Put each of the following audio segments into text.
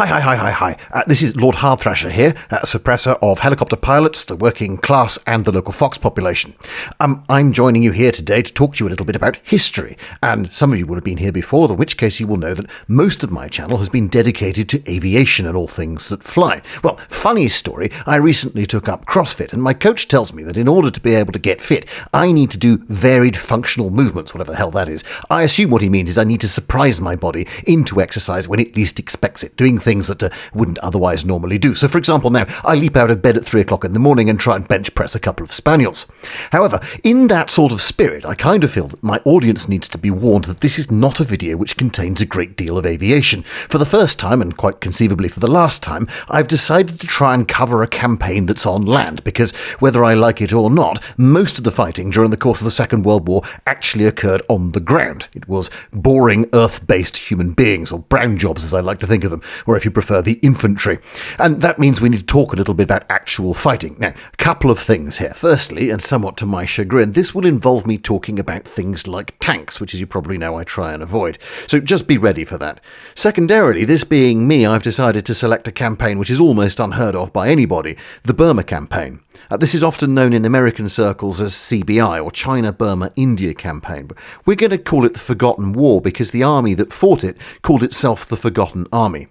Hi. This is Lord Hardthrasher here, suppressor of helicopter pilots, the working class and the local fox population. I'm joining you here today to talk to you a little bit about history, and some of you will have been here before, in which case you will know that most of my channel has been dedicated to aviation and all things that fly. Well, funny story, I recently took up CrossFit, and my coach tells me that in order to be able to get fit, I need to do varied functional movements, whatever the hell that is. I assume what he means is I need to surprise my body into exercise when it least expects it, doing things that wouldn't otherwise normally do. So, for example, now I leap out of bed at 3 o'clock in the morning and try and bench press a couple of spaniels. However, in that sort of spirit, I kind of feel that my audience needs to be warned that this is not a video which contains a great deal of aviation. For the first time, and quite conceivably for the last time, I've decided to try and cover a campaign that's on land, because whether I like it or not, most of the fighting during the course of the Second World War actually occurred on the ground. It was boring, earth-based human beings, or brown jobs as I like to think of them, or if you prefer, the infantry. And that means we need to talk a little bit about actual fighting. Now, a couple of things here. Firstly, and somewhat to my chagrin, this will involve me talking about things like tanks, which, as you probably know, I try and avoid. So just be ready for that. Secondarily, this being me, I've decided to select a campaign which is almost unheard of by anybody, the Burma campaign. This is often known in American circles as CBI, or China-Burma-India campaign, but we're going to call it the Forgotten War because the army that fought it called itself the Forgotten Army.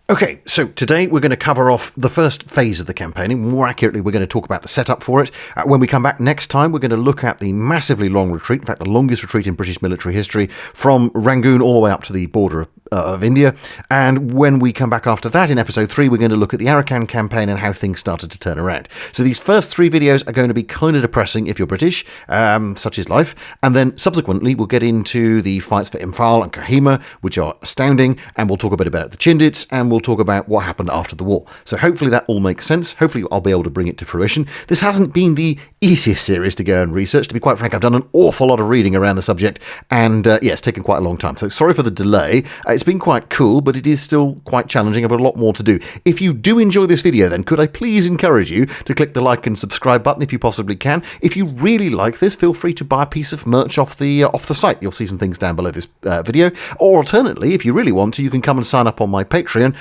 Okay, so today we're going to cover off the first phase of the campaigning. More accurately, we're going to talk about the setup for it. When we come back next time, we're going to look at the massively long retreat, in fact, the longest retreat in British military history, from Rangoon all the way up to the border of India. And when we come back after that in episode 3, we're going to look at the Arakan campaign and how things started to turn around. So these first 3 videos are going to be kind of depressing if you're British, such is life. And then subsequently, we'll get into the fights for Imphal and Kohima, which are astounding. And we'll talk a bit about the Chindits, and we'll talk about what happened after the war. So hopefully that all makes sense. Hopefully I'll be able to bring it to fruition. This hasn't been the easiest series to go and research. To be quite frank, I've done an awful lot of reading around the subject, and it's taken quite a long time. So sorry for the delay. It's been quite cool, but it is still quite challenging. I've got a lot more to do. If you do enjoy this video, then could I please encourage you to click the like and subscribe button if you possibly can. If you really like this, feel free to buy a piece of merch off the site. You'll see some things down below this video. Or alternately, if you really want to, you can come and sign up on my Patreon,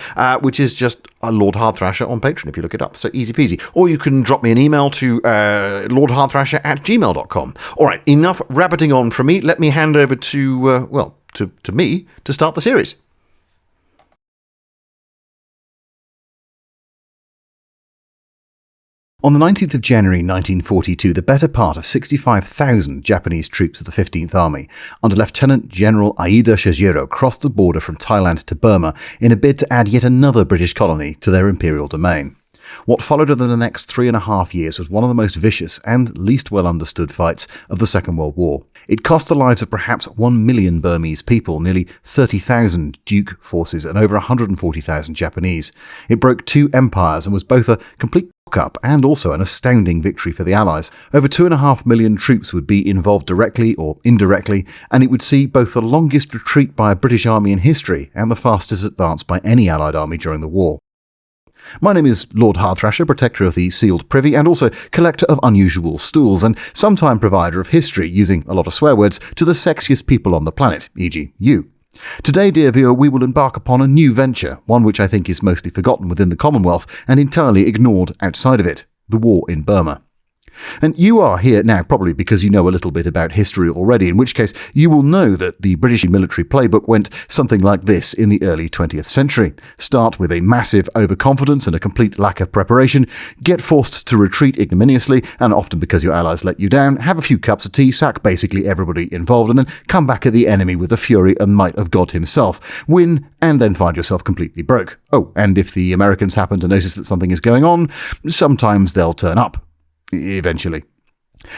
which is just Lord Hardthrasher on Patreon if you look it up. So easy peasy. Or you can drop me an email to lordhardthrasher@gmail.com. All right, enough rabbiting on from me. Let me hand over to me to start the series. On the 19th of January 1942, the better part of 65,000 Japanese troops of the 15th Army, under Lieutenant General Aida Shigero, crossed the border from Thailand to Burma in a bid to add yet another British colony to their imperial domain. What followed over the next 3.5 years was one of the most vicious and least well understood fights of the Second World War. It cost the lives of perhaps 1 million Burmese people, nearly 30,000 Duke forces, and over 140,000 Japanese. It broke 2 empires and was both a complete up and also an astounding victory for the Allies. Over 2.5 million troops would be involved directly or indirectly, and it would see both the longest retreat by a British army in history and the fastest advance by any Allied army during the war. My name is Lord Hardthrasher, protector of the sealed privy and also collector of unusual stools, and sometime provider of history, using a lot of swear words, to the sexiest people on the planet, e.g. you. Today, dear viewer, we will embark upon a new venture, one which I think is mostly forgotten within the Commonwealth and entirely ignored outside of it, the war in Burma. And you are here now probably because you know a little bit about history already, in which case you will know that the British military playbook went something like this in the early 20th century. Start with a massive overconfidence and a complete lack of preparation, get forced to retreat ignominiously, and often because your allies let you down, have a few cups of tea, sack basically everybody involved, and then come back at the enemy with the fury and might of God himself, win, and then find yourself completely broke. Oh, and if the Americans happen to notice that something is going on, sometimes they'll turn up. Eventually.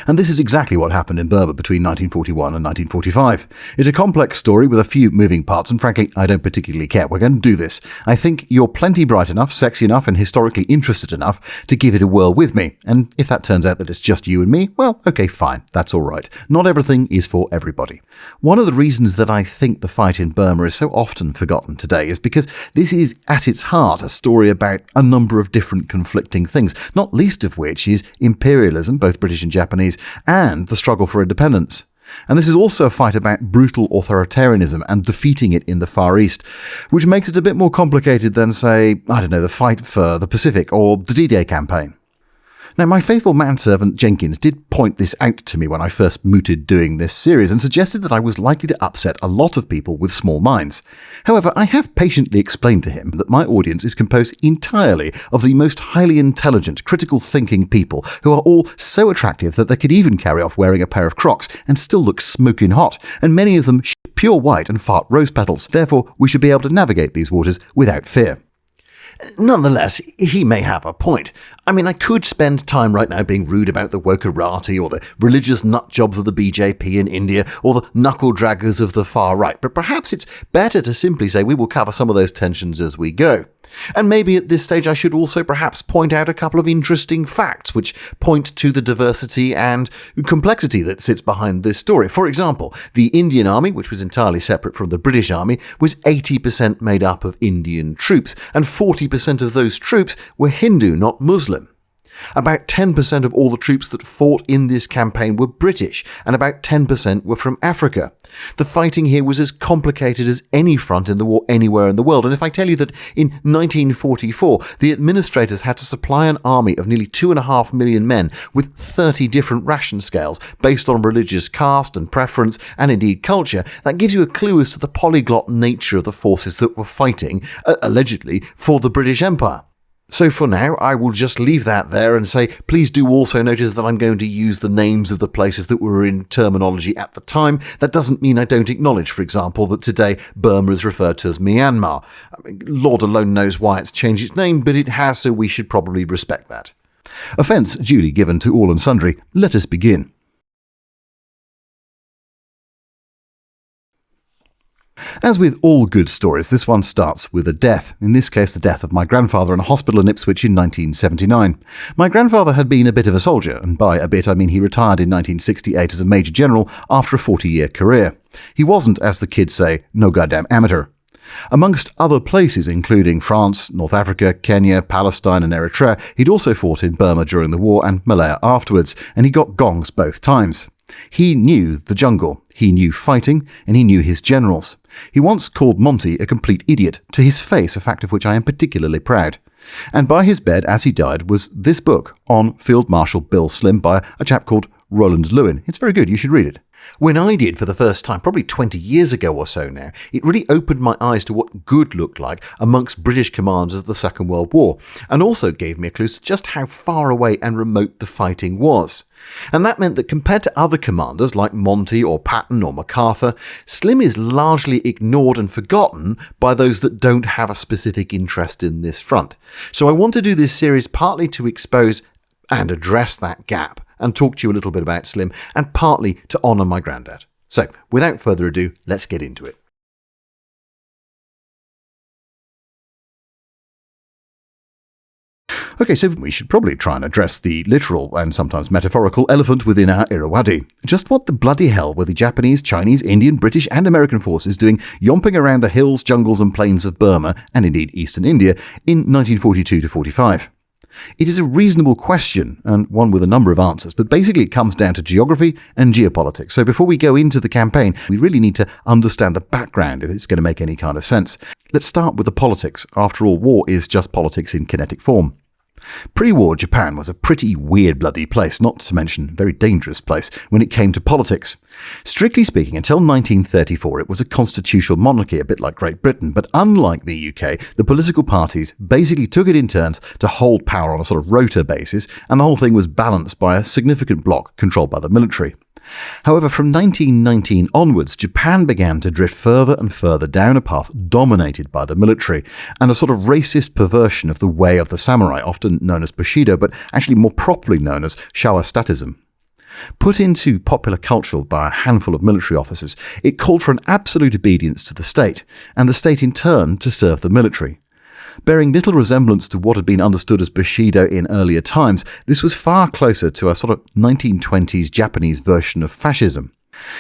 And this is exactly what happened in Burma between 1941 and 1945. It's a complex story with a few moving parts, and frankly, I don't particularly care. We're going to do this. I think you're plenty bright enough, sexy enough, and historically interested enough to give it a whirl with me. And if that turns out that it's just you and me, well, okay, fine. That's all right. Not everything is for everybody. One of the reasons that I think the fight in Burma is so often forgotten today is because this is, at its heart, a story about a number of different conflicting things, not least of which is imperialism, both British and Japanese, and the struggle for independence. And this is also a fight about brutal authoritarianism and defeating it in the Far East, which makes it a bit more complicated than, say, the fight for the Pacific or the D-Day campaign. Now, my faithful manservant Jenkins did point this out to me when I first mooted doing this series and suggested that I was likely to upset a lot of people with small minds. However, I have patiently explained to him that my audience is composed entirely of the most highly intelligent, critical thinking people who are all so attractive that they could even carry off wearing a pair of Crocs and still look smoking hot, and many of them pure white and fart rose petals. Therefore, we should be able to navigate these waters without fear. Nonetheless, he may have a point. I could spend time right now being rude about the wokerati or the religious nutjobs of the BJP in India or the knuckle-draggers of the far right, but perhaps it's better to simply say we will cover some of those tensions as we go. And maybe at this stage I should also perhaps point out a couple of interesting facts which point to the diversity and complexity that sits behind this story. For example, the Indian Army, which was entirely separate from the British Army, was 80% made up of Indian troops, and 40% of those troops were Hindu, not Muslim. About 10% of all the troops that fought in this campaign were British, and about 10% were from Africa. The fighting here was as complicated as any front in the war anywhere in the world, and if I tell you that in 1944 the administrators had to supply an army of nearly 2.5 million men with 30 different ration scales based on religious caste and preference and indeed culture, that gives you a clue as to the polyglot nature of the forces that were fighting, allegedly, for the British Empire. So for now, I will just leave that there and say, please do also notice that I'm going to use the names of the places that were in terminology at the time. That doesn't mean I don't acknowledge, for example, that today Burma is referred to as Myanmar. Lord alone knows why it's changed its name, but it has, so we should probably respect that. Offence duly given to all and sundry. Let us begin. As with all good stories, this one starts with a death, in this case the death of my grandfather in a hospital in Ipswich in 1979. My grandfather had been a bit of a soldier, and by a bit I mean he retired in 1968 as a Major General after a 40-year career. He wasn't, as the kids say, no goddamn amateur. Amongst other places, including France, North Africa, Kenya, Palestine and Eritrea, he'd also fought in Burma during the war and Malaya afterwards, and he got gongs both times. He knew the jungle, he knew fighting, and he knew his generals. He once called Monty a complete idiot, to his face, a fact of which I am particularly proud. And by his bed, as he died, was this book on Field Marshal Bill Slim by a chap called Roland Lewin. It's very good, you should read it. When I did for the first time, probably 20 years ago or so now, it really opened my eyes to what good looked like amongst British commanders of the Second World War, and also gave me a clue to just how far away and remote the fighting was. And that meant that compared to other commanders like Monty or Patton or MacArthur, Slim is largely ignored and forgotten by those that don't have a specific interest in this front. So I want to do this series partly to expose and address that gap, and talk to you a little bit about Slim, and partly to honour my granddad. So, without further ado, let's get into it. Okay, so we should probably try and address the literal and sometimes metaphorical elephant within our Irrawaddy. Just what the bloody hell were the Japanese, Chinese, Indian, British and American forces doing yomping around the hills, jungles and plains of Burma, and indeed eastern India, in 1942-45? It is a reasonable question, and one with a number of answers, but basically it comes down to geography and geopolitics. So before we go into the campaign, we really need to understand the background if it's going to make any kind of sense. Let's start with the politics. After all, war is just politics in kinetic form. Pre-war Japan was a pretty weird bloody place, not to mention a very dangerous place, when it came to politics. Strictly speaking, until 1934 it was a constitutional monarchy, a bit like Great Britain, but unlike the UK, the political parties basically took it in turns to hold power on a sort of rota basis, and the whole thing was balanced by a significant bloc controlled by the military. However, from 1919 onwards, Japan began to drift further and further down a path dominated by the military, and a sort of racist perversion of the way of the samurai, often known as Bushido, but actually more properly known as Showa statism. Put into popular culture by a handful of military officers, it called for an absolute obedience to the state, and the state in turn to serve the military. Bearing little resemblance to what had been understood as Bushido in earlier times, this was far closer to a sort of 1920s Japanese version of fascism.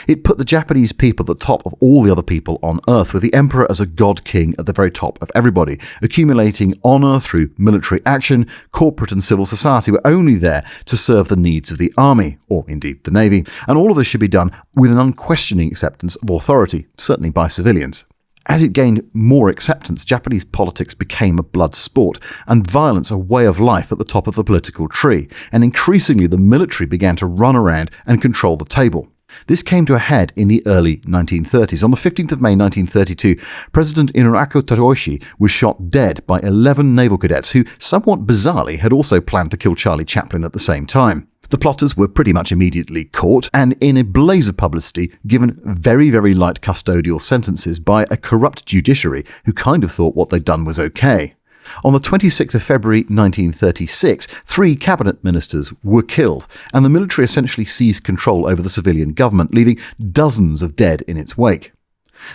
It put the Japanese people at the top of all the other people on Earth, with the emperor as a god king at the very top of everybody. Accumulating honour through military action, corporate and civil society were only there to serve the needs of the army, or indeed the navy, and all of this should be done with an unquestioning acceptance of authority, certainly by civilians. As it gained more acceptance, Japanese politics became a blood sport, and violence a way of life at the top of the political tree, and increasingly the military began to run around and control the table. This came to a head in the early 1930s. On the 15th of May 1932, President Inaraku Toroshi was shot dead by 11 naval cadets who, somewhat bizarrely, had also planned to kill Charlie Chaplin at the same time. The plotters were pretty much immediately caught and, in a blaze of publicity, given very, very light custodial sentences by a corrupt judiciary who kind of thought what they'd done was okay. On the 26th of February 1936, 3 cabinet ministers were killed, and the military essentially seized control over the civilian government, leaving dozens of dead in its wake.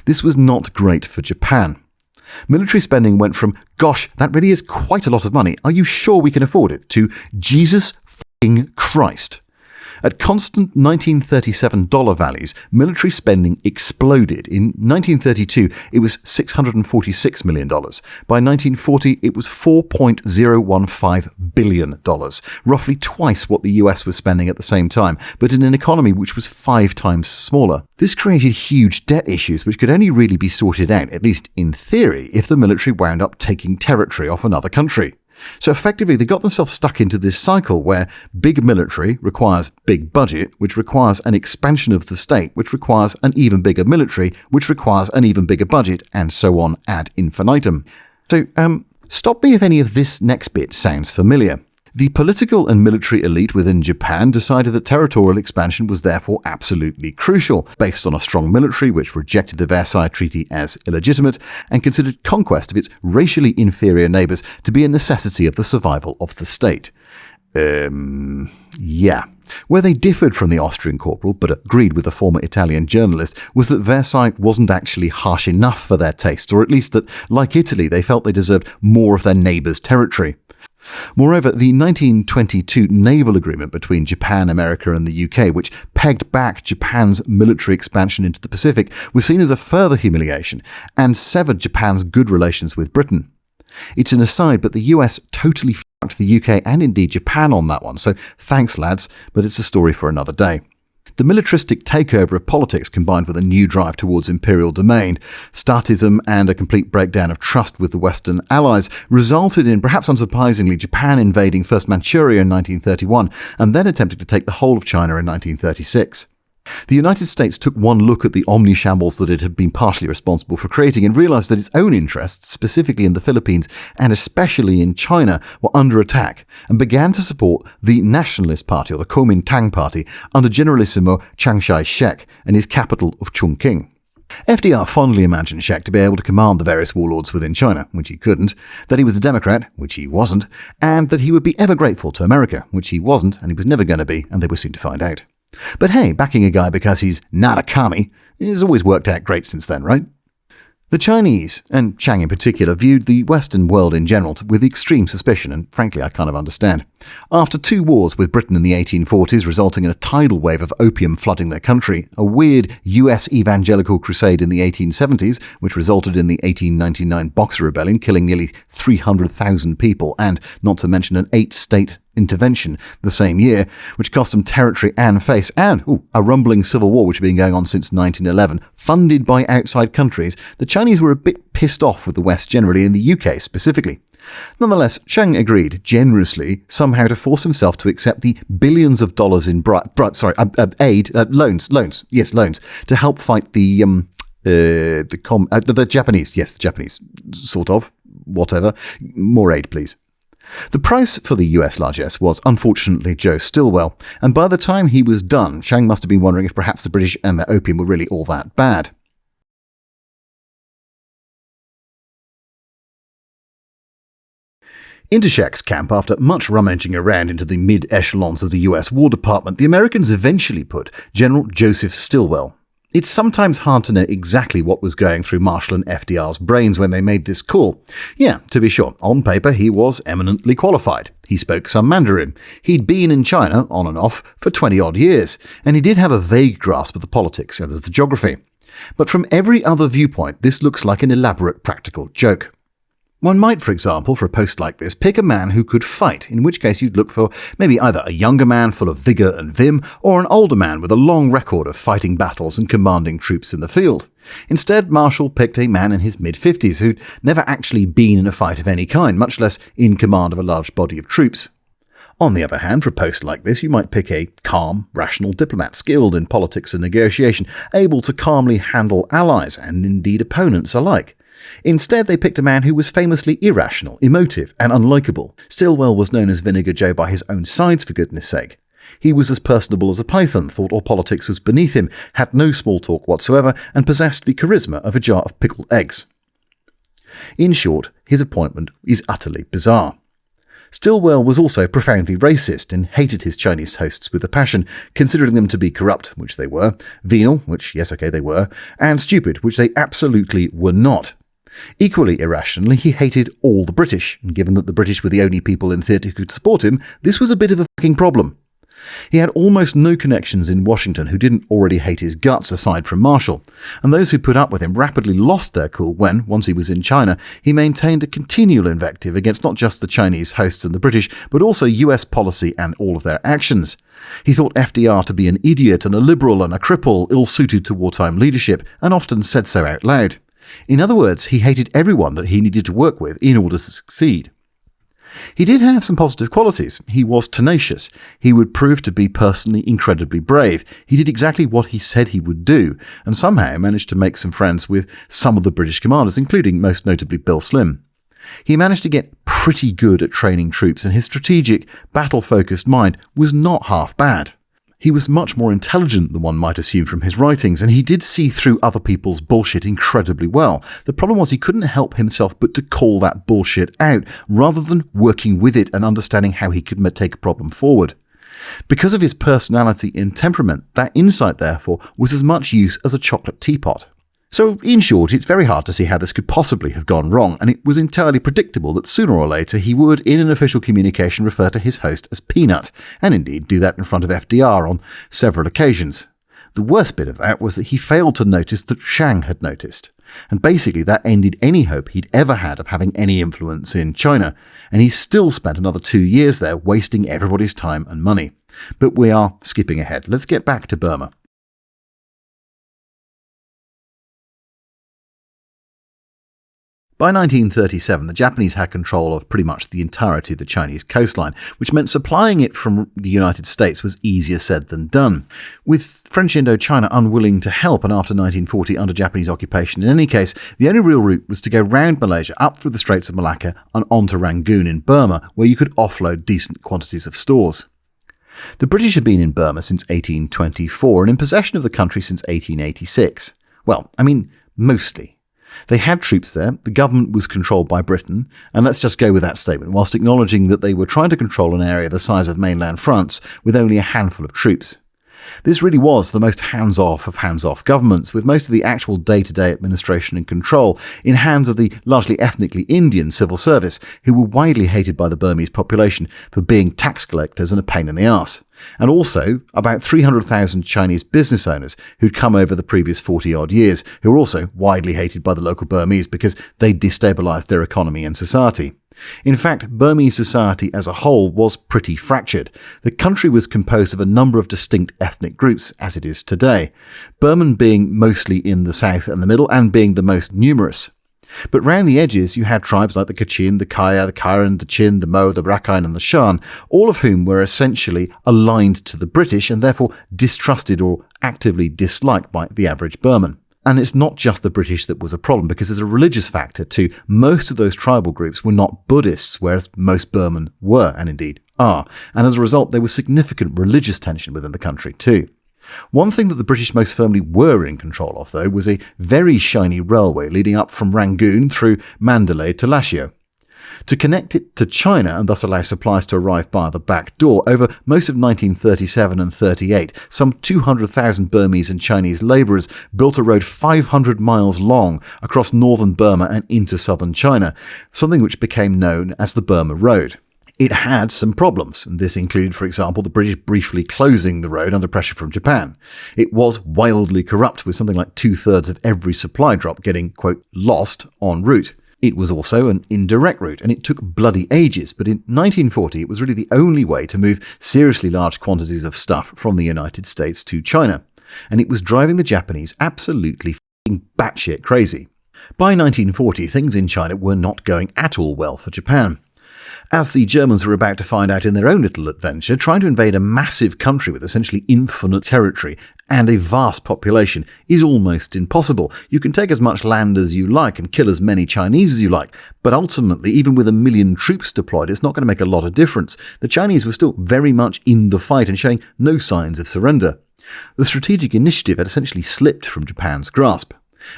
This was not great for Japan. Military spending went from, gosh, that really is quite a lot of money, are you sure we can afford it, to Jesus f***ing Christ. At constant 1937 dollar values, military spending exploded. In 1932, it was $646 million. By 1940, it was $4.015 billion, roughly twice what the US was spending at the same time, but in an economy which was 5 times smaller. This created huge debt issues which could only really be sorted out, at least in theory, if the military wound up taking territory off another country. So effectively, they got themselves stuck into this cycle where big military requires big budget, which requires an expansion of the state, which requires an even bigger military, which requires an even bigger budget, and so on ad infinitum. So, stop me if any of this next bit sounds familiar. The political and military elite within Japan decided that territorial expansion was therefore absolutely crucial, based on a strong military which rejected the Versailles Treaty as illegitimate and considered conquest of its racially inferior neighbours to be a necessity of the survival of the state. Yeah. Where they differed from the Austrian corporal, but agreed with the former Italian journalist, was that Versailles wasn't actually harsh enough for their taste, or at least that, like Italy, they felt they deserved more of their neighbours' territory. Moreover, the 1922 naval agreement between Japan, America and the UK, which pegged back Japan's military expansion into the Pacific, was seen as a further humiliation and severed Japan's good relations with Britain. It's an aside, but the US totally fucked the UK and indeed Japan on that one, so thanks lads, but it's a story for another day. The militaristic takeover of politics combined with a new drive towards imperial domain, statism and a complete breakdown of trust with the Western allies resulted in, perhaps unsurprisingly, Japan invading first Manchuria in 1931 and then attempting to take the whole of China in 1936. The United States took one look at the omnishambles that it had been partially responsible for creating and realized that its own interests, specifically in the Philippines and especially in China, were under attack and began to support the Nationalist Party, or the Kuomintang Party, under Generalissimo Chiang Kai-shek and his capital of Chongqing. FDR fondly imagined Shek to be able to command the various warlords within China, which he couldn't, that he was a Democrat, which he wasn't, and that he would be ever grateful to America, which he wasn't, and he was never going to be, and they were soon to find out. But hey, backing a guy because he's not a commie has always worked out great since then, right? The Chinese, and Chiang in particular, viewed the Western world in general with extreme suspicion, and frankly I kind of understand. After 2 wars with Britain in the 1840s, resulting in a tidal wave of opium flooding their country, a weird US evangelical crusade in the 1870s, which resulted in the 1899 Boxer Rebellion, killing nearly 300,000 people, and not to mention an 8-state intervention the same year, which cost them territory and face, and a rumbling civil war which had been going on since 1911, funded by outside countries, the Chinese were a bit pissed off with the West generally, and the UK specifically. Nonetheless, Chiang agreed, generously, somehow to force himself to accept the billions of dollars in loans, to help fight the Japanese, sort of, whatever. More aid, please. The price for the US largesse was, unfortunately, Joe Stillwell, and by the time he was done, Chiang must have been wondering if perhaps the British and their opium were really all that bad. Into Shek's camp, after much rummaging around into the mid-echelons of the US War Department, the Americans eventually put General Joseph Stillwell. It's sometimes hard to know exactly what was going through Marshal and FDR's brains when they made this call. Yeah, to be sure, on paper he was eminently qualified. He spoke some Mandarin. He'd been in China, on and off, for 20-odd years, and he did have a vague grasp of the politics and of the geography. But from every other viewpoint, this looks like an elaborate practical joke. One might, for example, for a post like this, pick a man who could fight, in which case you'd look for maybe either a younger man full of vigour and vim, or an older man with a long record of fighting battles and commanding troops in the field. Instead, Marshal picked a man in his mid-50s who'd never actually been in a fight of any kind, much less in command of a large body of troops. On the other hand, for a post like this, you might pick a calm, rational diplomat skilled in politics and negotiation, able to calmly handle allies and indeed opponents alike. Instead, they picked a man who was famously irrational, emotive, and unlikable. Stillwell was known as Vinegar Joe by his own sides, for goodness sake. He was as personable as a python, thought all politics was beneath him, had no small talk whatsoever, and possessed the charisma of a jar of pickled eggs. In short, his appointment is utterly bizarre. Stillwell was also profoundly racist and hated his Chinese hosts with a passion, considering them to be corrupt, which they were, venal, which, yes, okay, they were, and stupid, which they absolutely were not. Equally irrationally, he hated all the British, and given that the British were the only people in theatre who could support him, this was a bit of a fucking problem. He had almost no connections in Washington who didn't already hate his guts aside from Marshal, and those who put up with him rapidly lost their cool when, once he was in China, he maintained a continual invective against not just the Chinese hosts and the British, but also US policy and all of their actions. He thought FDR to be an idiot and a liberal and a cripple, ill-suited to wartime leadership, and often said so out loud. In other words, he hated everyone that he needed to work with in order to succeed. He did have some positive qualities. He was tenacious. He would prove to be personally incredibly brave. He did exactly what he said he would do, and somehow managed to make some friends with some of the British commanders, including most notably Bill Slim. He managed to get pretty good at training troops, and his strategic, battle-focused mind was not half bad. He was much more intelligent than one might assume from his writings, and he did see through other people's bullshit incredibly well. The problem was he couldn't help himself but to call that bullshit out, rather than working with it and understanding how he could take a problem forward. Because of his personality and temperament, that insight, therefore, was as much use as a chocolate teapot. So, in short, it's very hard to see how this could possibly have gone wrong, and it was entirely predictable that sooner or later he would, in an official communication, refer to his host as Peanut, and indeed do that in front of FDR on several occasions. The worst bit of that was that he failed to notice that Chiang had noticed, and basically that ended any hope he'd ever had of having any influence in China, and he still spent another 2 years there wasting everybody's time and money. But we are skipping ahead. Let's get back to Burma. By 1937, the Japanese had control of pretty much the entirety of the Chinese coastline, which meant supplying it from the United States was easier said than done. With French Indochina unwilling to help, and after 1940 under Japanese occupation in any case, the only real route was to go round Malaysia, up through the Straits of Malacca, and on to Rangoon in Burma, where you could offload decent quantities of stores. The British had been in Burma since 1824, and in possession of the country since 1886. Well, mostly. They had troops there, the government was controlled by Britain, and let's just go with that statement, whilst acknowledging that they were trying to control an area the size of mainland France with only a handful of troops. This really was the most hands-off of hands-off governments, with most of the actual day-to-day administration and control in hands of the largely ethnically Indian civil service, who were widely hated by the Burmese population for being tax collectors and a pain in the arse. And also about 300,000 Chinese business owners who'd come over the previous 40-odd years, who were also widely hated by the local Burmese because they destabilised their economy and society. In fact, Burmese society as a whole was pretty fractured. The country was composed of a number of distinct ethnic groups, as it is today, Burman being mostly in the south and the middle and being the most numerous. But round the edges you had tribes like the Kachin, the Kaya, the Karen, the Chin, the Mo, the Rakhine and the Shan, all of whom were essentially aligned to the British and therefore distrusted or actively disliked by the average Burman. And it's not just the British that was a problem, because there's a religious factor too. Most of those tribal groups were not Buddhists, whereas most Burman were, and indeed are. And as a result, there was significant religious tension within the country too. One thing that the British most firmly were in control of, though, was a very shiny railway leading up from Rangoon through Mandalay to Lashio. To connect it to China and thus allow supplies to arrive via the back door, over most of 1937 and 38, some 200,000 Burmese and Chinese labourers built a road 500 miles long across northern Burma and into southern China, something which became known as the Burma Road. It had some problems, and this included, for example, the British briefly closing the road under pressure from Japan. It was wildly corrupt, with something like 2/3 of every supply drop getting, quote, lost en route. It was also an indirect route, and it took bloody ages, but in 1940 it was really the only way to move seriously large quantities of stuff from the United States to China. And it was driving the Japanese absolutely f***ing batshit crazy. By 1940, things in China were not going at all well for Japan. As the Germans were about to find out in their own little adventure, trying to invade a massive country with essentially infinite territory and a vast population is almost impossible. You can take as much land as you like and kill as many Chinese as you like, but ultimately, even with 1 million troops deployed, it's not going to make a lot of difference. The Chinese were still very much in the fight and showing no signs of surrender. The strategic initiative had essentially slipped from Japan's grasp.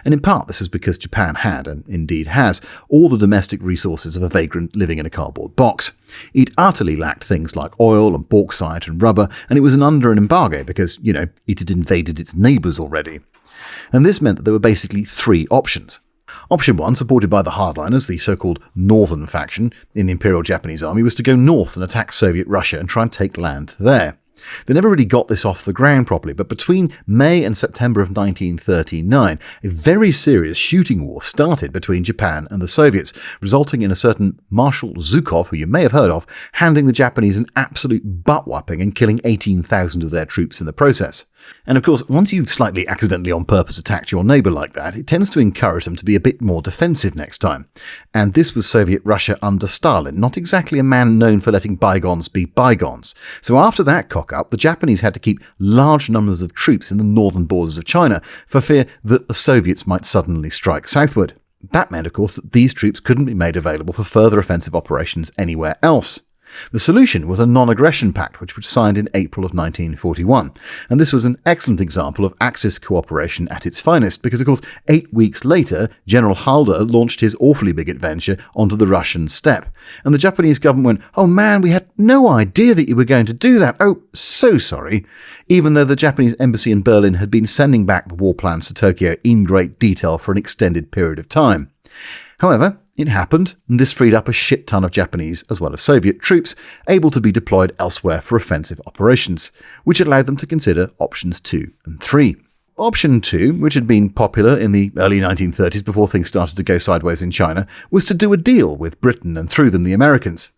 And in part this was because Japan had, and indeed has, all the domestic resources of a vagrant living in a cardboard box. It utterly lacked things like oil and bauxite and rubber, and it was under an embargo because, it had invaded its neighbours already. And this meant that there were basically 3 options. Option 1, supported by the hardliners, the so-called Northern faction in the Imperial Japanese Army, was to go north and attack Soviet Russia and try and take land there. They never really got this off the ground properly, but between May and September of 1939, a very serious shooting war started between Japan and the Soviets, resulting in a certain Marshal Zhukov, who you may have heard of, handing the Japanese an absolute butt-whopping and killing 18,000 of their troops in the process. And of course, once you've slightly accidentally on purpose attacked your neighbour like that, it tends to encourage them to be a bit more defensive next time. And this was Soviet Russia under Stalin, not exactly a man known for letting bygones be bygones. So after that cock-up, the Japanese had to keep large numbers of troops in the northern borders of China for fear that the Soviets might suddenly strike southward. That meant, of course, that these troops couldn't be made available for further offensive operations anywhere else. The solution was a non-aggression pact, which was signed in April of 1941, and this was an excellent example of Axis cooperation at its finest, because of course 8 weeks later, General Halder launched his awfully big adventure onto the Russian steppe, and the Japanese government went, "Oh man, we had no idea that you were going to do that, oh, so sorry," even though the Japanese embassy in Berlin had been sending back the war plans to Tokyo in great detail for an extended period of time. However, it happened, and this freed up a shit ton of Japanese as well as Soviet troops able to be deployed elsewhere for offensive operations, which allowed them to consider options 2 and 3. Option 2, which had been popular in the early 1930s before things started to go sideways in China, was to do a deal with Britain and through them the Americans.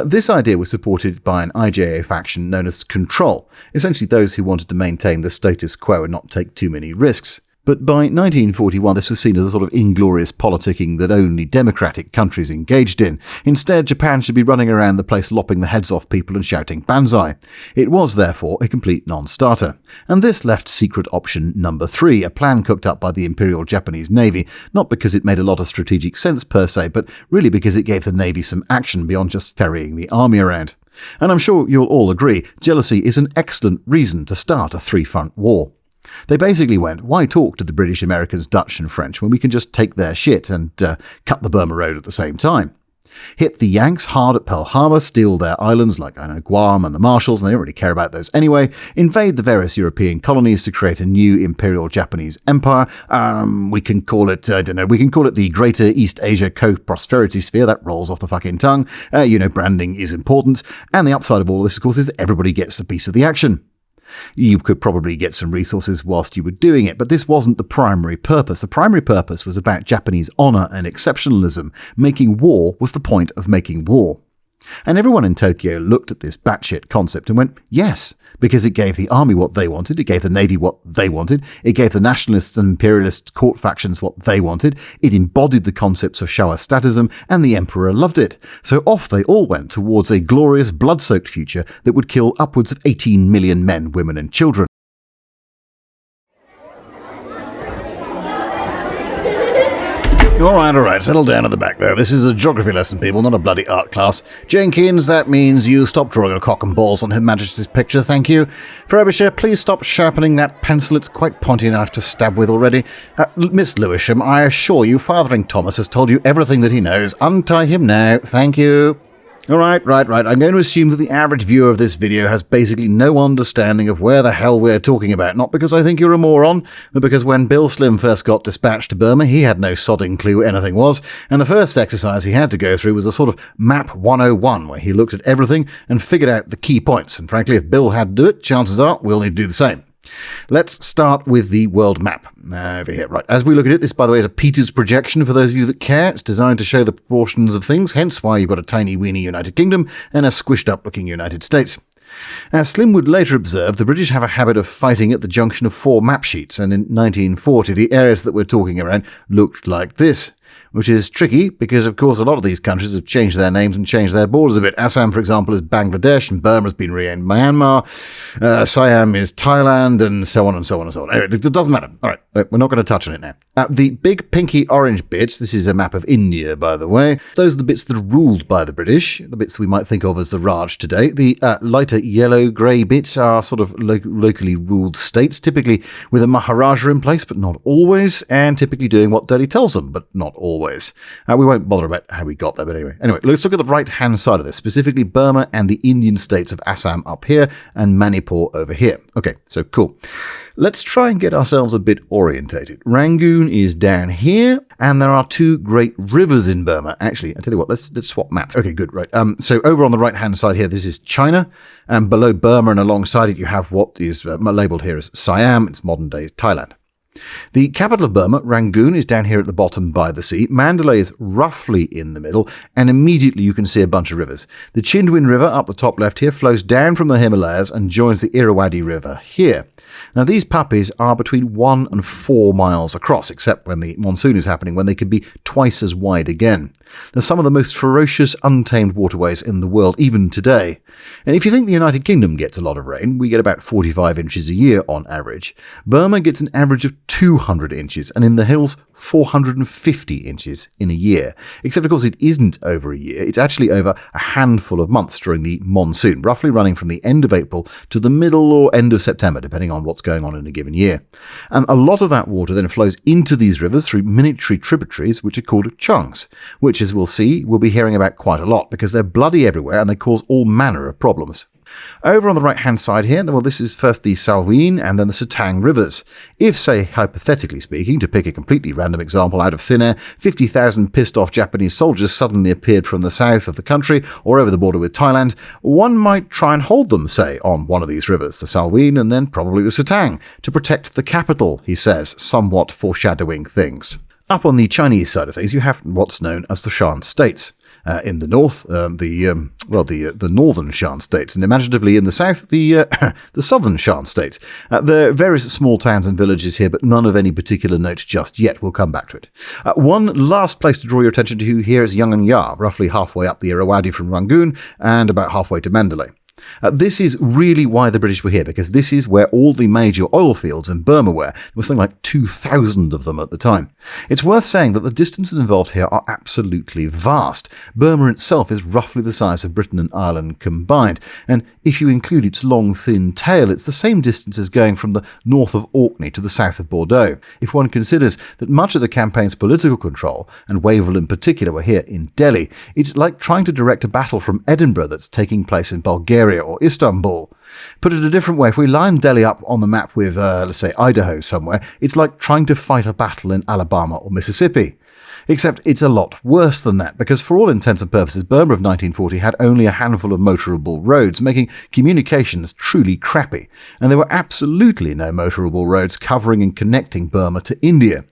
This idea was supported by an IJA faction known as Control, essentially those who wanted to maintain the status quo and not take too many risks. But by 1941, this was seen as a sort of inglorious politicking that only democratic countries engaged in. Instead, Japan should be running around the place lopping the heads off people and shouting banzai. It was, therefore, a complete non-starter. And this left secret option number 3, a plan cooked up by the Imperial Japanese Navy, not because it made a lot of strategic sense per se, but really because it gave the Navy some action beyond just ferrying the army around. And I'm sure you'll all agree, jealousy is an excellent reason to start a 3-front war. They basically went, why talk to the British, Americans, Dutch and French when we can just take their shit and cut the Burma Road at the same time? Hit the Yanks hard at Pearl Harbor, steal their islands like Guam and the Marshalls, and they don't really care about those anyway, invade the various European colonies to create a new Imperial Japanese Empire. We can call it the Greater East Asia Co-Prosperity Sphere. That rolls off the fucking tongue. Branding is important. And the upside of all of this, of course, is that everybody gets a piece of the action. You could probably get some resources whilst you were doing it, but this wasn't the primary purpose. The primary purpose was about Japanese honour and exceptionalism. Making war was the point of making war. And everyone in Tokyo looked at this batshit concept and went, yes, because it gave the army what they wanted, it gave the navy what they wanted, it gave the nationalists and imperialist court factions what they wanted, it embodied the concepts of Showa statism, and the emperor loved it. So off they all went towards a glorious, blood-soaked future that would kill upwards of 18 million men, women and children. All right, settle down at the back there. This is a geography lesson, people, not a bloody art class. Jenkins, that means you stop drawing a cock and balls on Her Majesty's picture, thank you. Frobisher, please stop sharpening that pencil, it's quite pointy enough to stab with already. Miss Lewisham, I assure you, Fathering Thomas has told you everything that he knows. Untie him now, thank you. All right. I'm going to assume that the average viewer of this video has basically no understanding of where the hell we're talking about. Not because I think you're a moron, but because when Bill Slim first got dispatched to Burma, he had no sodding clue what anything was, and the first exercise he had to go through was a sort of Map 101, where he looked at everything and figured out the key points. And frankly, if Bill had to do it, chances are we'll need to do the same. Let's start with the world map over here. Right, as we look at it, this, by the way, is a Peters projection for those of you that care. It's designed to show the proportions of things, hence why you've got a tiny weeny United Kingdom and a squished up looking United States. As Slim would later observe, the British have a habit of fighting at the junction of 4 map sheets, and in 1940 the areas that we're talking around looked like this. Which is tricky because, of course, a lot of these countries have changed their names and changed their borders a bit. Assam, for example, is Bangladesh, and Burma has been renamed Myanmar. Siam is Thailand, and so on and so on and so on. Anyway, it doesn't matter. All right, we're not going to touch on it now. The big pinky orange bits, this is a map of India, by the way. Those are the bits that are ruled by the British, the bits we might think of as the Raj today. The lighter yellow-grey bits are sort of locally ruled states, typically with a Maharaja in place, but not always, and typically doing what Delhi tells them, but not always. We won't bother about how we got there, but anyway. Let's look at the right-hand side of this, specifically Burma and the Indian states of Assam up here and Manipur over here. Okay, so cool. Let's try and get ourselves a bit orientated. Rangoon is down here, and there are 2 great rivers in Burma. Actually, I tell you what, let's swap maps. Okay, good, right. So over on the right-hand side here, this is China, and below Burma and alongside it, you have what is labelled here as Siam. It's modern-day Thailand. The capital of Burma, Rangoon, is down here at the bottom by the sea. Mandalay is roughly in the middle, and immediately you can see a bunch of rivers. The Chindwin River up the top left here flows down from the Himalayas and joins the Irrawaddy River here. Now, these puppies are between 1 and 4 miles across, except when the monsoon is happening, when they could be twice as wide again. They're some of the most ferocious, untamed waterways in the world, even today. And if you think the United Kingdom gets a lot of rain, we get about 45 inches a year on average. Burma gets an average of 200 inches, and in the hills, 450 inches in a year. Except, of course, it isn't over a year. It's actually over a handful of months during the monsoon, roughly running from the end of April to the middle or end of September, depending on what's going on in a given year. And a lot of that water then flows into these rivers through miniature tributaries, which are called chungs, which, as we'll see, we'll be hearing about quite a lot, because they're bloody everywhere and they cause all manner of problems. Over on the right-hand side here, well, this is first the Salween and then the Satang rivers. If, say, hypothetically speaking, to pick a completely random example out of thin air, 50,000 pissed-off Japanese soldiers suddenly appeared from the south of the country or over the border with Thailand, one might try and hold them, say, on one of these rivers, the Salween and then probably the Satang, to protect the capital, he says, somewhat foreshadowing things. Up on the Chinese side of things, you have what's known as the Shan states. In the north, the northern Shan states, and imaginatively in the south, the southern Shan states. There are various small towns and villages here, but none of any particular note just yet. We'll come back to it. One last place to draw your attention to here is Yangon, roughly halfway up the Irrawaddy from Rangoon and about halfway to Mandalay. This is really why the British were here, because this is where all the major oil fields in Burma were. There was something like 2,000 of them at the time. It's worth saying that the distances involved here are absolutely vast. Burma itself is roughly the size of Britain and Ireland combined, and if you include its long, thin tail, it's the same distance as going from the north of Orkney to the south of Bordeaux. If one considers that much of the campaign's political control, and Wavell in particular, were here in Delhi, it's like trying to direct a battle from Edinburgh that's taking place in Bulgaria or Istanbul. Put it a different way, if we line Delhi up on the map with, let's say, Idaho somewhere, it's like trying to fight a battle in Alabama or Mississippi. Except it's a lot worse than that, because for all intents and purposes, Burma of 1940 had only a handful of motorable roads, making communications truly crappy, and there were absolutely no motorable roads covering and connecting Burma to India.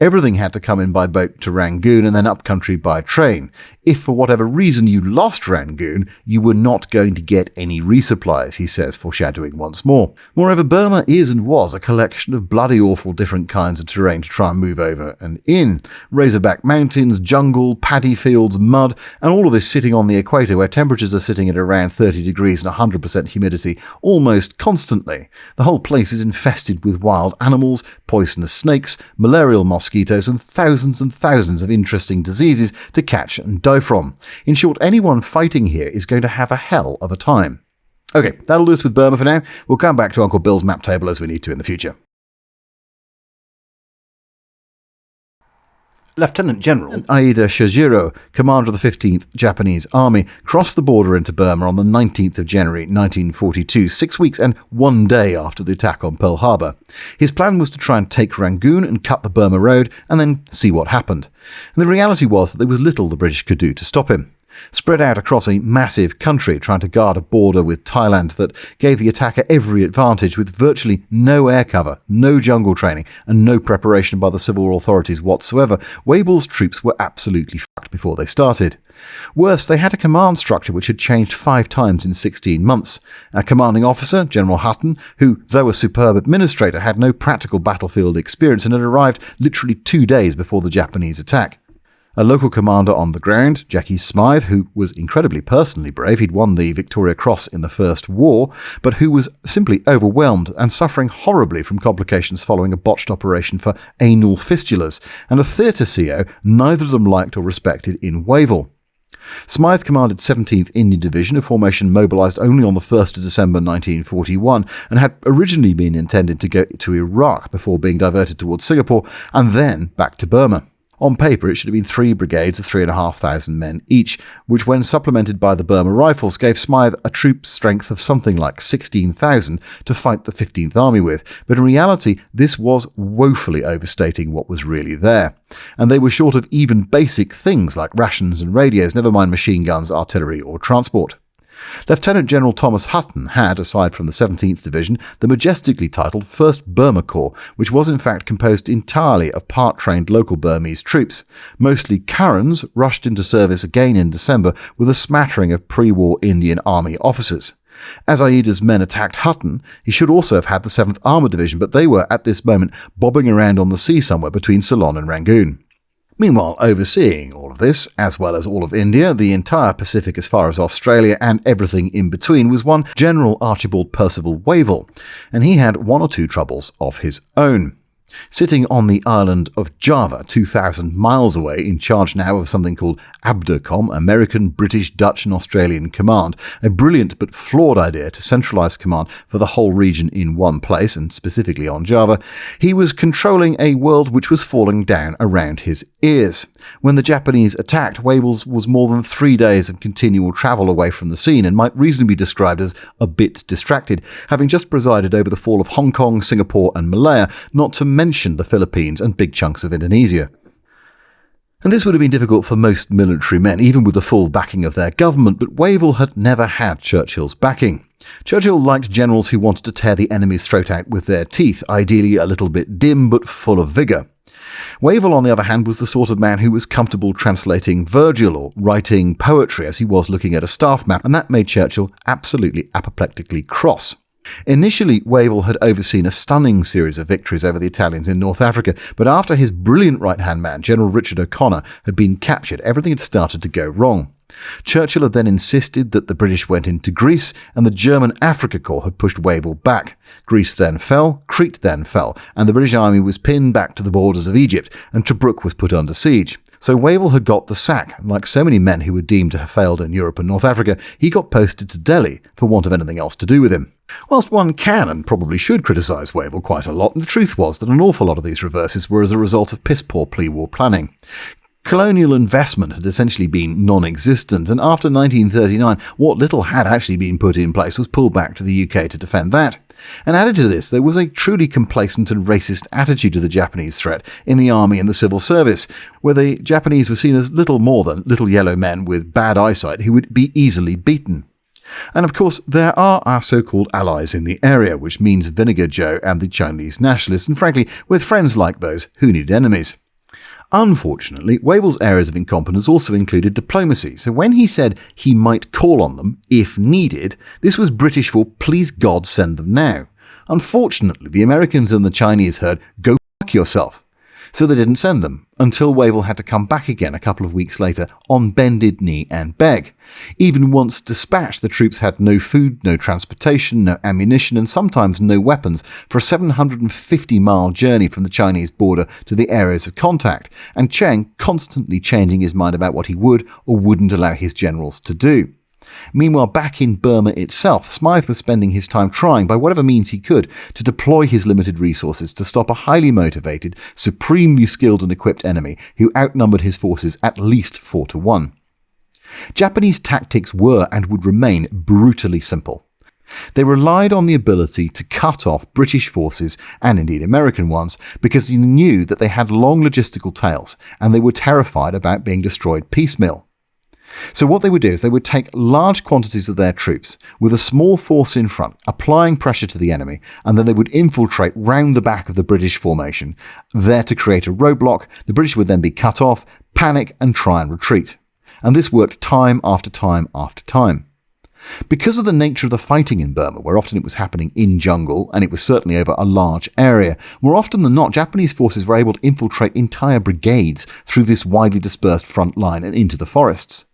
Everything had to come in by boat to Rangoon and then up country by train. If for whatever reason you lost Rangoon, you were not going to get any resupplies, he says, foreshadowing once more. Moreover, Burma is and was a collection of bloody awful different kinds of terrain to try and move over and in. Razorback snowpack mountains, jungle, paddy fields, mud, and all of this sitting on the equator where temperatures are sitting at around 30 degrees and 100% humidity almost constantly. The whole place is infested with wild animals, poisonous snakes, malarial mosquitoes, and thousands of interesting diseases to catch and die from. In short, anyone fighting here is going to have a hell of a time. Okay, that'll do us with Burma for now. We'll come back to Uncle Bill's map table as we need to in the future. Lieutenant General Aida Shijiro, commander of the 15th Japanese Army, crossed the border into Burma on the 19th of January 1942, 6 weeks and 1 day after the attack on Pearl Harbor. His plan was to try and take Rangoon and cut the Burma Road and then see what happened. And the reality was that there was little the British could do to stop him. Spread out across a massive country trying to guard a border with Thailand that gave the attacker every advantage with virtually no air cover, no jungle training, and no preparation by the civil authorities whatsoever, Wavell's troops were absolutely fucked before they started. Worse, they had a command structure which had changed 5 times in 16 months. A commanding officer, General Hutton, who, though a superb administrator, had no practical battlefield experience and had arrived literally 2 days before the Japanese attack. A local commander on the ground, Jackie Smythe, who was incredibly personally brave, he'd won the Victoria Cross in the First War, but who was simply overwhelmed and suffering horribly from complications following a botched operation for anal fistulas, and a theatre CO neither of them liked or respected in Wavell. Smythe commanded 17th Indian Division, a formation mobilised only on the 1st of December 1941, and had originally been intended to go to Iraq before being diverted towards Singapore, and then back to Burma. On paper, it should have been 3 brigades of 3,500 men each, which when supplemented by the Burma Rifles gave Smythe a troop strength of something like 16,000 to fight the 15th Army with, but in reality this was woefully overstating what was really there. And they were short of even basic things like rations and radios, never mind machine guns, artillery or transport. Lieutenant General Thomas Hutton had, aside from the 17th Division, the majestically titled 1st Burma Corps, which was in fact composed entirely of part-trained local Burmese troops. Mostly Karens rushed into service again in December with a smattering of pre-war Indian Army officers. As Aida's men attacked Hutton, he should also have had the 7th Armoured Division, but they were, at this moment, bobbing around on the sea somewhere between Ceylon and Rangoon. Meanwhile, overseeing all of this, as well as all of India, the entire Pacific as far as Australia, and everything in between, was one General Archibald Percival Wavell, and he had 1 or 2 troubles of his own. Sitting on the island of Java, 2,000 miles away, in charge now of something called ABDACOM, American, British, Dutch and Australian Command, a brilliant but flawed idea to centralise command for the whole region in one place, and specifically on Java, he was controlling a world which was falling down around his ears. When the Japanese attacked, Wavell was more than 3 days of continual travel away from the scene and might reasonably be described as a bit distracted, having just presided over the fall of Hong Kong, Singapore and Malaya, not to mention the Philippines and big chunks of Indonesia. And this would have been difficult for most military men, even with the full backing of their government, but Wavell had never had Churchill's backing. Churchill liked generals who wanted to tear the enemy's throat out with their teeth, ideally a little bit dim but full of vigour. Wavell, on the other hand, was the sort of man who was comfortable translating Virgil or writing poetry as he was looking at a staff map, and that made Churchill absolutely apoplectically cross. Initially, Wavell had overseen a stunning series of victories over the Italians in North Africa, but after his brilliant right-hand man, General Richard O'Connor, had been captured, everything had started to go wrong. Churchill had then insisted that the British went into Greece, and the German Africa Corps had pushed Wavell back. Greece then fell, Crete then fell, and the British army was pinned back to the borders of Egypt, and Tobruk was put under siege. So Wavell had got the sack, and like so many men who were deemed to have failed in Europe and North Africa, he got posted to Delhi for want of anything else to do with him. Whilst one can and probably should criticise Wavell quite a lot, the truth was that an awful lot of these reverses were as a result of piss-poor pre-war planning. Colonial investment had essentially been non-existent, and after 1939, what little had actually been put in place was pulled back to the UK to defend that. And added to this, there was a truly complacent and racist attitude to the Japanese threat in the army and the civil service, where the Japanese were seen as little more than little yellow men with bad eyesight who would be easily beaten. And of course, there are our so-called allies in the area, which means Vinegar Joe and the Chinese nationalists, and frankly, with friends like those, who need enemies? Unfortunately, Wavell's areas of incompetence also included diplomacy, so when he said he might call on them, if needed, this was British for please God send them now. Unfortunately, the Americans and the Chinese heard, go fuck yourself. So they didn't send them, until Wavell had to come back again a couple of weeks later on bended knee and beg. Even once dispatched, the troops had no food, no transportation, no ammunition, and sometimes no weapons for a 750-mile journey from the Chinese border to the areas of contact, and Chiang constantly changing his mind about what he would or wouldn't allow his generals to do. Meanwhile, back in Burma itself, Smythe was spending his time trying, by whatever means he could, to deploy his limited resources to stop a highly motivated, supremely skilled and equipped enemy who outnumbered his forces at least 4-1. Japanese tactics were and would remain brutally simple. They relied on the ability to cut off British forces, and indeed American ones, because they knew that they had long logistical tails and they were terrified about being destroyed piecemeal. So what they would do is they would take large quantities of their troops with a small force in front, applying pressure to the enemy, and then they would infiltrate round the back of the British formation, there to create a roadblock. The British would then be cut off, panic, and try and retreat. And this worked time after time after time. Because of the nature of the fighting in Burma, where often it was happening in jungle, and it was certainly over a large area, more often than not, Japanese forces were able to infiltrate entire brigades through this widely dispersed front line and into the forests.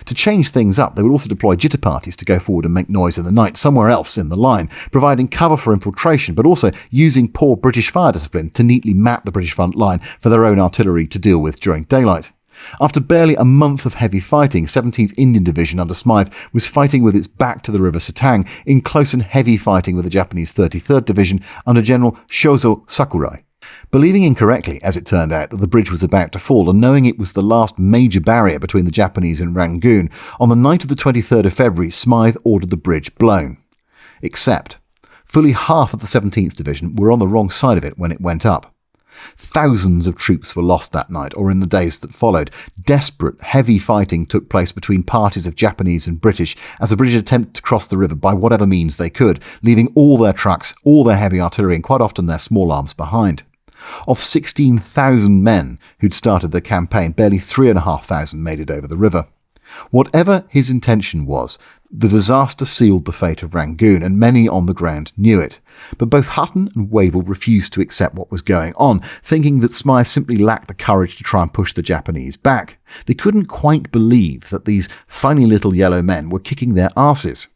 To change things up, they would also deploy jitter parties to go forward and make noise in the night somewhere else in the line, providing cover for infiltration, but also using poor British fire discipline to neatly map the British front line for their own artillery to deal with during daylight. After barely a month of heavy fighting, 17th Indian Division under Smythe was fighting with its back to the river Satang in close and heavy fighting with the Japanese 33rd Division under General Shozo Sakurai. Believing incorrectly, as it turned out, that the bridge was about to fall, and knowing it was the last major barrier between the Japanese and Rangoon, on the night of the 23rd of February, Smythe ordered the bridge blown. Except, fully half of the 17th Division were on the wrong side of it when it went up. Thousands of troops were lost that night, or in the days that followed. Desperate, heavy fighting took place between parties of Japanese and British as the British attempted to cross the river by whatever means they could, leaving all their trucks, all their heavy artillery, and quite often their small arms behind. Of 16,000 men who'd started the campaign, barely 3,500 made it over the river. Whatever his intention was, the disaster sealed the fate of Rangoon, and many on the ground knew it. But both Hutton and Wavell refused to accept what was going on, thinking that Smythe simply lacked the courage to try and push the Japanese back. They couldn't quite believe that these funny little yellow men were kicking their arses.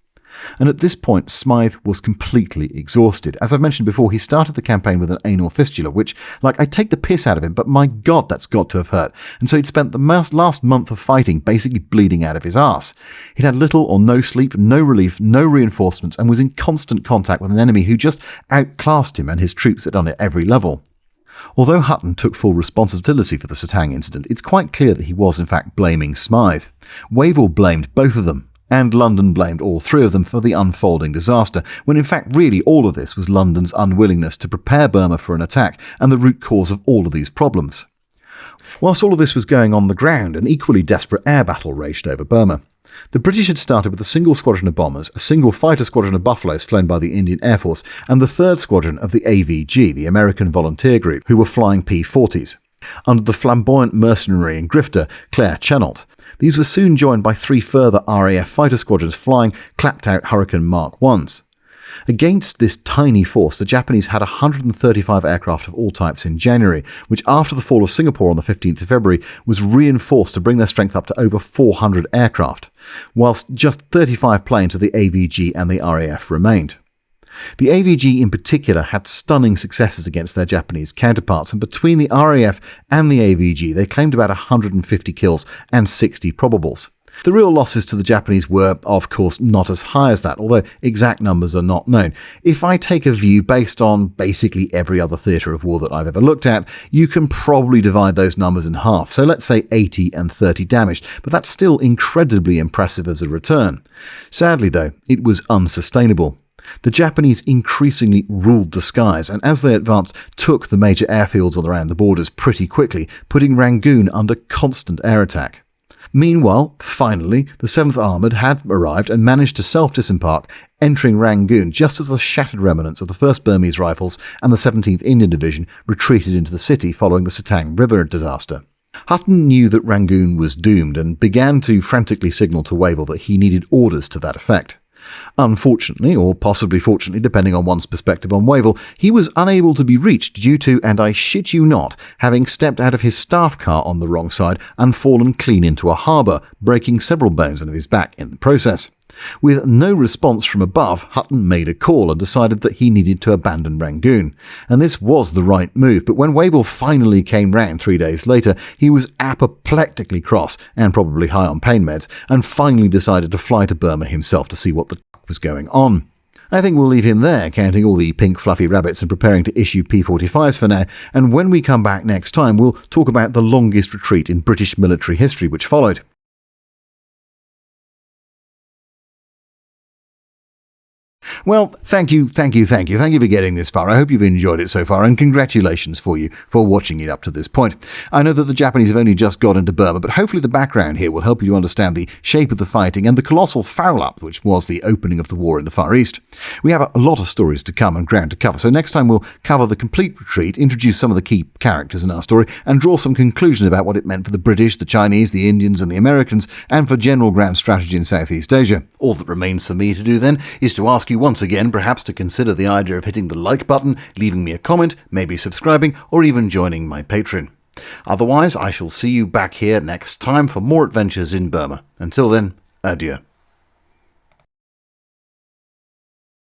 And at this point, Smythe was completely exhausted. As I've mentioned before, he started the campaign with an anal fistula, which, I take the piss out of him, but my God, that's got to have hurt. And so he'd spent the last month of fighting basically bleeding out of his arse. He'd had little or no sleep, no relief, no reinforcements, and was in constant contact with an enemy who just outclassed him and his troops at every level. Although Hutton took full responsibility for the Satang incident, it's quite clear that he was in fact blaming Smythe. Wavell blamed both of them, and London blamed all three of them for the unfolding disaster, when in fact really all of this was London's unwillingness to prepare Burma for an attack and the root cause of all of these problems. Whilst all of this was going on the ground, an equally desperate air battle raged over Burma. The British had started with a single squadron of bombers, a single fighter squadron of Buffaloes flown by the Indian Air Force, and the third squadron of the AVG, the American Volunteer Group, who were flying P-40s. Under the flamboyant mercenary and grifter Claire Chennault. These were soon joined by three further RAF fighter squadrons flying clapped-out Hurricane Mark 1s. Against this tiny force, the Japanese had 135 aircraft of all types in January, which after the fall of Singapore on the 15th of February was reinforced to bring their strength up to over 400 aircraft, whilst just 35 planes of the AVG and the RAF remained. The AVG in particular had stunning successes against their Japanese counterparts, and between the RAF and the AVG they claimed about 150 kills and 60 probables. The real losses to the Japanese were, of course, not as high as that, although exact numbers are not known. If I take a view based on basically every other theatre of war that I've ever looked at, you can probably divide those numbers in half, so let's say 80 and 30 damaged, but that's still incredibly impressive as a return. Sadly though, it was unsustainable. The Japanese increasingly ruled the skies, and as they advanced, took the major airfields around the borders pretty quickly, putting Rangoon under constant air attack. Meanwhile, finally, the 7th Armoured had arrived and managed to self-disembark, entering Rangoon just as the shattered remnants of the 1st Burmese Rifles and the 17th Indian Division retreated into the city following the Satang River disaster. Hutton knew that Rangoon was doomed and began to frantically signal to Wavell that he needed orders to that effect. Unfortunately, or possibly fortunately, depending on one's perspective on Wavell, he was unable to be reached due to, and I shit you not, having stepped out of his staff car on the wrong side and fallen clean into a harbour, breaking several bones of his back in the process. With no response from above, Hutton made a call and decided that he needed to abandon Rangoon. And this was the right move, but when Wavell finally came round 3 days later, he was apoplectically cross, and probably high on pain meds, and finally decided to fly to Burma himself to see what the was going on. I think we'll leave him there, counting all the pink fluffy rabbits and preparing to issue P45s for now, and when we come back next time, we'll talk about the longest retreat in British military history which followed. Well, thank you for getting this far. I hope you've enjoyed it so far, and congratulations for you for watching it up to this point. I know that the Japanese have only just got into Burma, but hopefully the background here will help you to understand the shape of the fighting and the colossal foul-up which was the opening of the war in the Far East. We have a lot of stories to come and ground to cover, so next time we'll cover the complete retreat, introduce some of the key characters in our story, and draw some conclusions about what it meant for the British, the Chinese, the Indians and the Americans, and for general ground strategy in Southeast Asia. All that remains for me to do then is to ask you once again perhaps to consider the idea of hitting the like button, leaving me a comment, maybe subscribing, or even joining my Patreon. Otherwise, I shall see you back here next time for more adventures in Burma. Until then, adieu.